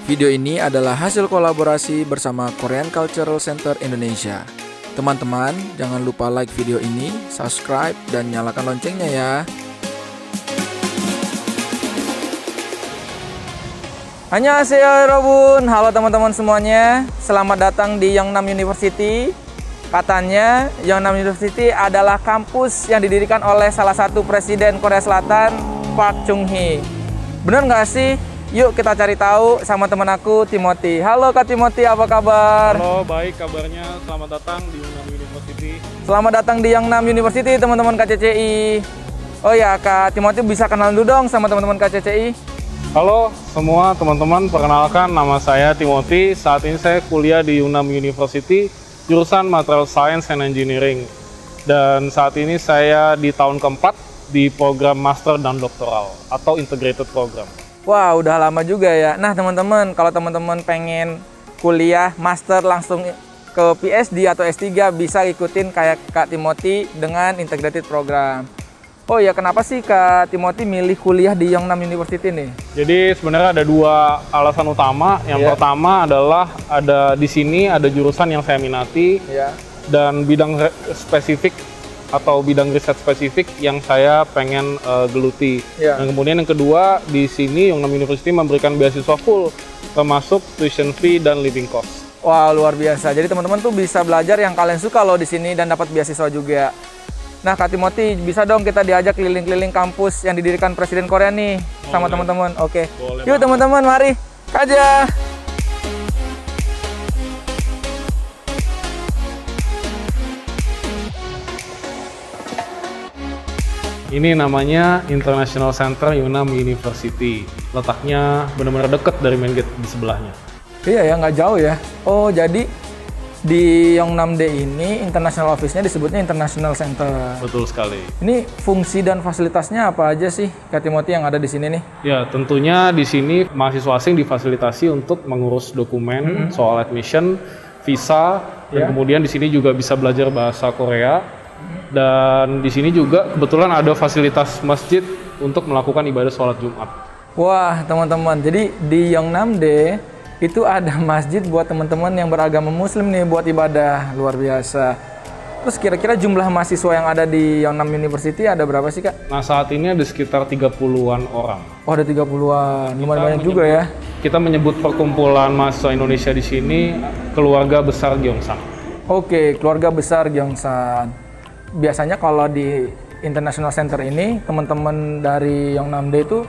Video ini adalah hasil kolaborasi bersama Korean Cultural Center Indonesia. Teman-teman, jangan lupa like video ini, subscribe, dan nyalakan loncengnya ya. Annyeonghaseyo 여러분. Halo teman-teman semuanya. Selamat datang di Yongnam University. Katanya Yongnam University adalah kampus yang didirikan oleh salah satu presiden Korea Selatan, Park Chung-hee. Bener nggak sih? Yuk kita cari tahu sama teman aku, Timothy. Halo Kak Timothy, apa kabar? Halo, baik kabarnya. Selamat datang di Yongnam University. Selamat datang di Yongnam University, teman-teman KCCI. Oh ya, Kak Timothy bisa kenal dulu dong sama teman-teman KCCI. Halo semua teman-teman, perkenalkan nama saya Timothy. Saat ini saya kuliah di Yongnam University, jurusan Material Science and Engineering. Dan saat ini saya di tahun keempat di program Master dan Doktoral atau Integrated Program. Wah, udah lama juga ya. Nah, teman-teman, kalau teman-teman pengen kuliah master langsung ke PhD atau S3 bisa ikutin kayak Kak Timothy dengan integrated program. Oh ya, kenapa sih Kak Timothy milih kuliah di Yongnam University nih? Jadi sebenarnya ada dua alasan utama. Yang pertama adalah di sini ada jurusan yang saya minati dan bidang spesifik atau bidang riset spesifik yang saya pengen geluti. Dan kemudian yang kedua, di sini Yongnam University memberikan beasiswa full, termasuk tuition fee dan living cost. Wah, luar biasa. Jadi teman-teman tuh bisa belajar yang kalian suka loh di sini dan dapat beasiswa juga. Nah, Kak Timothy, bisa dong kita diajak keliling-keliling kampus yang didirikan Presiden Korea nih sama teman-teman. Oke. Yuk teman-teman, mari. Aja. Ini namanya International Center Yongnam University. Letaknya benar-benar dekat dari main gate di sebelahnya. Iya ya, nggak jauh ya. Oh, jadi di Yongnam-D ini International Office-nya disebutnya International Center. Betul sekali. Ini fungsi dan fasilitasnya apa aja sih, Kak Timothy, yang ada di sini nih? Ya, tentunya di sini mahasiswa asing difasilitasi untuk mengurus dokumen soal admission, visa, dan kemudian di sini juga bisa belajar bahasa Korea. Dan di sini juga kebetulan ada fasilitas masjid untuk melakukan ibadah sholat Jumat. Wah, teman-teman, jadi di Yongnam-D itu ada masjid buat teman-teman yang beragama Muslim nih buat ibadah. Luar biasa. Terus kira-kira jumlah mahasiswa yang ada di Yongnam University ada berapa sih, Kak? Nah, saat ini ada sekitar 30-an orang. Oh, ada 30-an. Lumayan banyak juga ya. Kita menyebut perkumpulan mahasiswa Indonesia di sini Keluarga Besar Gyeongsang. Oke, Keluarga Besar Gyeongsang. Biasanya kalau di International Center ini, teman-teman dari Yongnam-D itu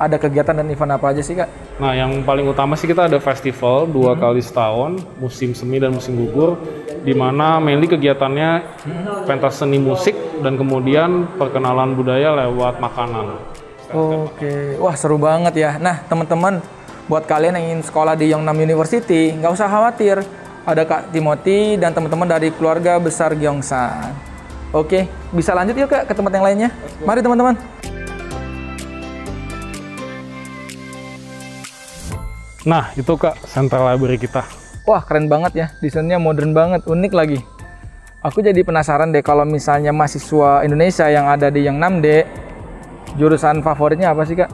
ada kegiatan dan event apa aja sih, Kak? Nah, yang paling utama sih kita ada festival 2 kali setahun, musim semi dan musim gugur, di mana mainly kegiatannya pentas seni musik dan kemudian perkenalan budaya lewat makanan. Oke, wah seru banget ya. Nah, teman-teman, buat kalian yang ingin sekolah di Yongnam University, nggak usah khawatir. Ada Kak Timothy dan teman-teman dari Keluarga Besar Gyeongsang. Oke, bisa lanjut yuk Kak ke tempat yang lainnya. Mari teman-teman. Nah, itu Kak, Central Library kita. Wah, keren banget ya. Desainnya modern banget, unik lagi. Aku jadi penasaran deh kalau misalnya mahasiswa Indonesia yang ada di Yongnam-D, jurusan favoritnya apa sih, Kak?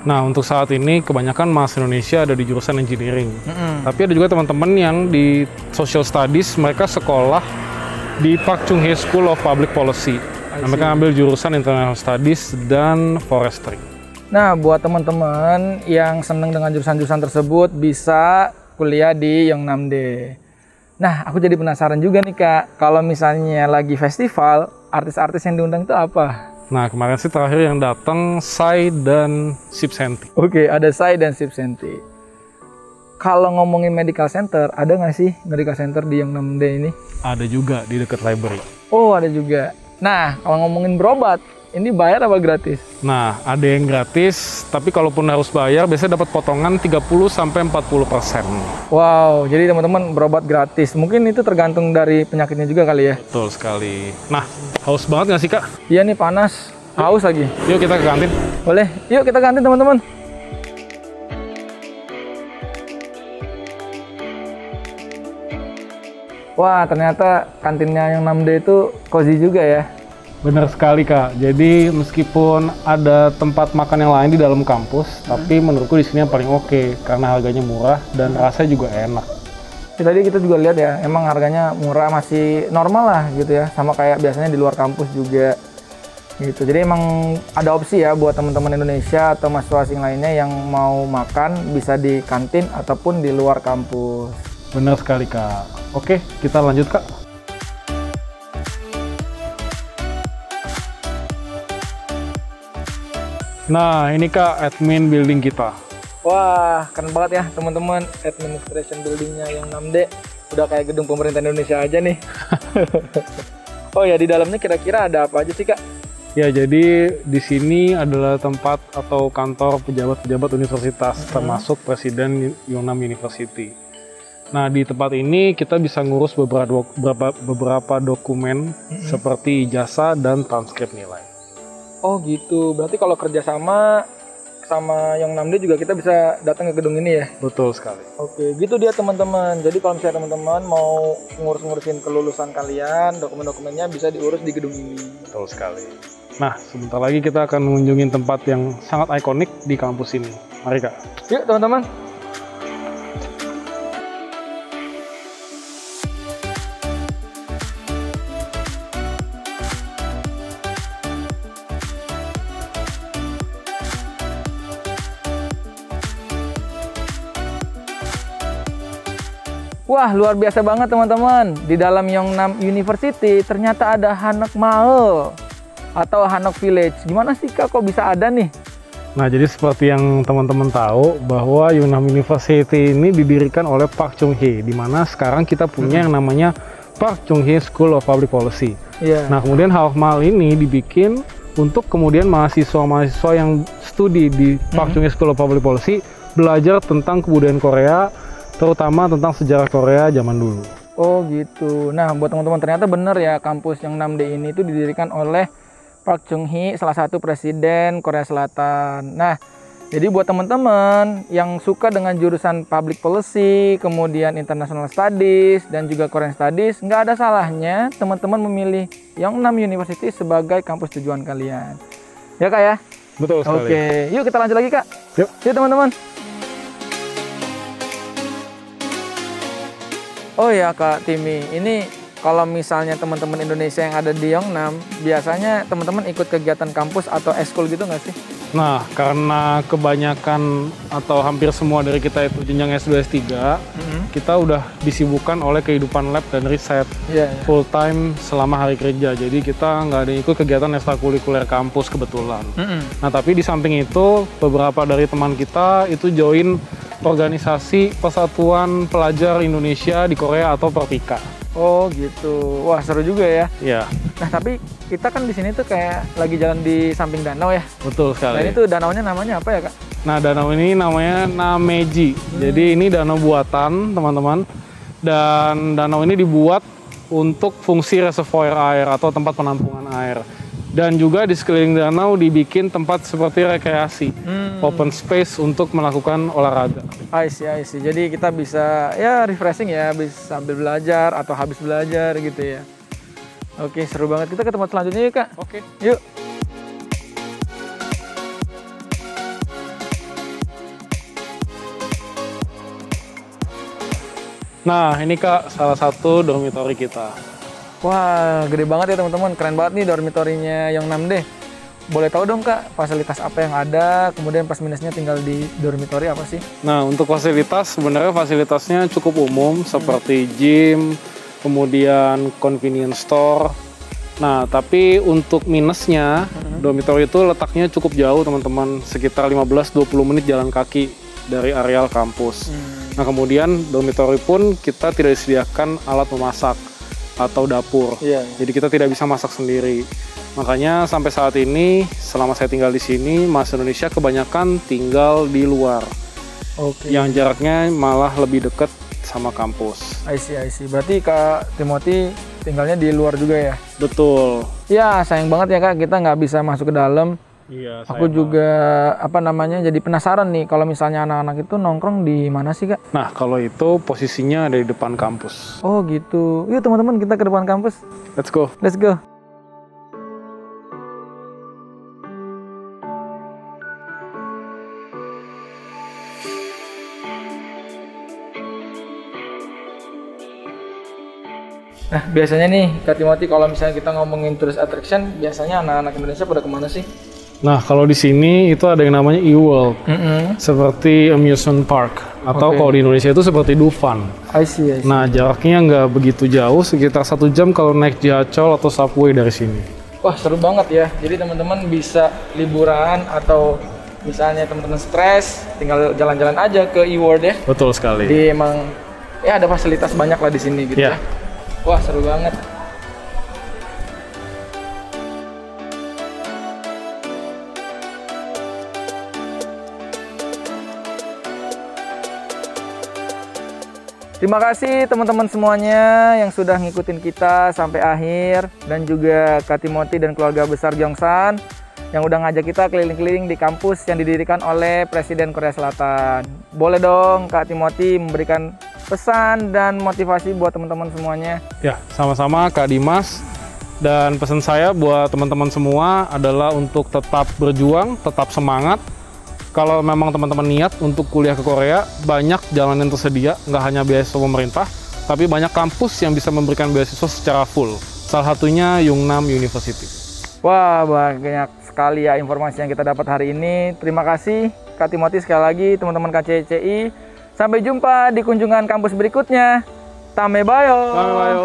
Nah, untuk saat ini kebanyakan mahasiswa Indonesia ada di jurusan engineering. Tapi ada juga teman-teman yang di social studies, mereka sekolah di Park Chung-hee School of Public Policy. Nah, mereka ambil jurusan International Studies dan Forestry. Nah, buat teman-teman yang senang dengan jurusan-jurusan tersebut bisa kuliah di Yongnam-D. Nah, aku jadi penasaran juga nih Kak, kalau misalnya lagi festival, artis-artis yang diundang itu apa? Nah, kemarin sih terakhir yang datang Psy dan Sip Senti. Oke, ada Psy dan Sip Senti. Kalau ngomongin medical center, ada nggak sih medical center di Yongnam-D ini? Ada juga di dekat library. Oh, ada juga. Nah, kalau ngomongin berobat, ini bayar apa gratis? Nah, ada yang gratis, tapi kalaupun harus bayar, biasanya dapat potongan 30-40%. Wow, jadi teman-teman berobat gratis. Mungkin itu tergantung dari penyakitnya juga kali ya? Betul sekali. Nah, haus banget nggak sih Kak? Iya nih, panas. Haus lagi. Yuk kita ke kantin. Boleh, yuk kita ke kantin teman-teman. Wah, ternyata kantinnya yang 6D itu cozy juga ya. Benar sekali Kak. Jadi meskipun ada tempat makan yang lain di dalam kampus, tapi menurutku di sini yang paling oke karena harganya murah dan rasanya juga enak. Ya, tadi kita juga lihat ya, emang harganya murah, masih normal lah gitu ya, sama kayak biasanya di luar kampus juga gitu. Jadi emang ada opsi ya buat teman-teman Indonesia atau mahasiswa asing lainnya yang mau makan bisa di kantin ataupun di luar kampus. Benar sekali Kak. Oke, kita lanjut Kak. Nah, ini Kak, admin building kita. Wah, keren banget ya teman-teman, administration buildingnya yang 6D. Udah kayak gedung pemerintah Indonesia aja nih. Oh ya, di dalamnya kira-kira ada apa aja sih Kak? Ya, jadi di sini adalah tempat atau kantor pejabat-pejabat universitas, termasuk Presiden Yongnam University. Nah, di tempat ini kita bisa ngurus beberapa dokumen seperti ijazah dan transkrip nilai. Oh gitu, berarti kalau kerjasama sama yang 6D juga kita bisa datang ke gedung ini ya? Betul sekali. Oke, gitu dia teman-teman. Jadi kalau misalnya teman-teman mau ngurus-ngurusin kelulusan kalian, dokumen-dokumennya bisa diurus di gedung ini. Betul sekali. Nah, sebentar lagi kita akan mengunjungi tempat yang sangat ikonik di kampus ini. Mari Kak. Yuk teman-teman. Wah, luar biasa banget teman-teman. Di dalam Yongnam University ternyata ada Hanok Mall atau Hanok Village. Gimana sih Kak, kok bisa ada nih? Nah, jadi seperti yang teman-teman tahu bahwa Yongnam University ini didirikan oleh Park Chung-hee, di mana sekarang kita punya yang namanya Park Chung-hee School of Public Policy. Nah, kemudian Hanok Mall ini dibikin untuk kemudian mahasiswa-mahasiswa yang studi di Park Chung-hee School of Public Policy belajar tentang kebudayaan Korea, terutama tentang sejarah Korea zaman dulu. Oh gitu. Nah, buat teman-teman ternyata benar ya, kampus yang 6D ini itu didirikan oleh Park Chung-hee, salah satu presiden Korea Selatan. Nah, jadi buat teman-teman yang suka dengan jurusan Public Policy, kemudian International Studies, dan juga Korean Studies, nggak ada salahnya teman-teman memilih Yongnam University sebagai kampus tujuan kalian. Ya Kak ya? Betul sekali. Oke, yuk kita lanjut lagi Kak. Yuk. Yuk teman-teman. Oh ya Kak Timi, ini kalau misalnya teman-teman Indonesia yang ada di Yongnam, biasanya teman-teman ikut kegiatan kampus atau eskul gitu nggak sih? Nah, karena kebanyakan atau hampir semua dari kita itu jenjang S2, S3, kita udah disibukkan oleh kehidupan lab dan riset full time selama hari kerja. Jadi kita nggak ada ikut kegiatan ekstrakurikuler kampus kebetulan. Nah, tapi di samping itu, beberapa dari teman kita itu join organisasi Persatuan Pelajar Indonesia di Korea atau Perpika. Oh gitu, wah seru juga ya. Iya. Nah tapi kita kan di sini tuh kayak lagi jalan di samping danau ya. Betul sekali. Nah ini tuh danaunya namanya apa ya Kak? Nah danau ini namanya Nameji. Jadi ini danau buatan teman-teman. Dan danau ini dibuat untuk fungsi reservoir air atau tempat penampungan air. Dan juga di sekeliling danau dibikin tempat seperti rekreasi, open space untuk melakukan olahraga. I see. Jadi kita bisa ya refreshing ya, bisa sambil belajar atau habis belajar gitu ya. Oke, seru banget. Kita ke tempat selanjutnya yuk Kak. Oke. Yuk. Nah, ini Kak, salah satu dormitory kita. Wah, gede banget ya teman-teman. Keren banget nih dormitorinya yang 6D. Boleh tahu dong Kak, fasilitas apa yang ada, kemudian plus minusnya tinggal di dormitory apa sih? Nah, untuk fasilitas, sebenarnya fasilitasnya cukup umum, seperti gym, kemudian convenience store. Nah, tapi untuk minusnya, dormitory itu letaknya cukup jauh teman-teman, sekitar 15-20 menit jalan kaki dari areal kampus. Nah, kemudian dormitory pun kita tidak disediakan alat memasak atau dapur. Jadi kita tidak bisa masak sendiri. Makanya sampai saat ini selama saya tinggal di sini, mahasiswa Indonesia kebanyakan tinggal di luar. Yang jaraknya malah lebih dekat sama kampus. I see. Berarti Kak Timothy tinggalnya di luar juga ya? Betul. Ya, sayang banget ya Kak, kita nggak bisa masuk ke dalam. Iya, aku juga jadi penasaran nih kalau misalnya anak-anak itu nongkrong di mana sih Kak? Nah, kalau itu posisinya ada di depan kampus. Oh gitu. Yuk teman-teman kita ke depan kampus. Let's go. Let's go. Nah, biasanya nih, Kak Timothy, kalau misalnya kita ngomongin tourist attraction, biasanya anak-anak Indonesia pada kemana sih? Nah, kalau di sini itu ada yang namanya e-world, seperti amusement park, atau kalau di Indonesia itu seperti Dufan. I see. Nah, jaraknya nggak begitu jauh, sekitar 1 jam kalau naik Jiachol atau subway dari sini. Wah, seru banget ya. Jadi teman-teman bisa liburan atau misalnya teman-teman stres, tinggal jalan-jalan aja ke e-world ya. Betul sekali. Jadi emang ya ada fasilitas banyak lah di sini gitu ya. Wah, seru banget. Terima kasih teman-teman semuanya yang sudah ngikutin kita sampai akhir, dan juga Kak Timothy dan keluarga besar Gyeongsan yang udah ngajak kita keliling-keliling di kampus yang didirikan oleh Presiden Korea Selatan. Boleh dong Kak Timothy memberikan pesan dan motivasi buat teman-teman semuanya. Ya, sama-sama Kak Dimas. Dan pesan saya buat teman-teman semua adalah untuk tetap berjuang, tetap semangat. Kalau memang teman-teman niat untuk kuliah ke Korea, banyak jalan yang tersedia, nggak hanya beasiswa pemerintah, tapi banyak kampus yang bisa memberikan beasiswa secara full. Salah satunya Yungnam University. Wah, banyak sekali ya informasi yang kita dapat hari ini. Terima kasih Kak Timothy sekali lagi, teman-teman KCCI. Sampai jumpa di kunjungan kampus berikutnya. Tame bayo. Tame bayo.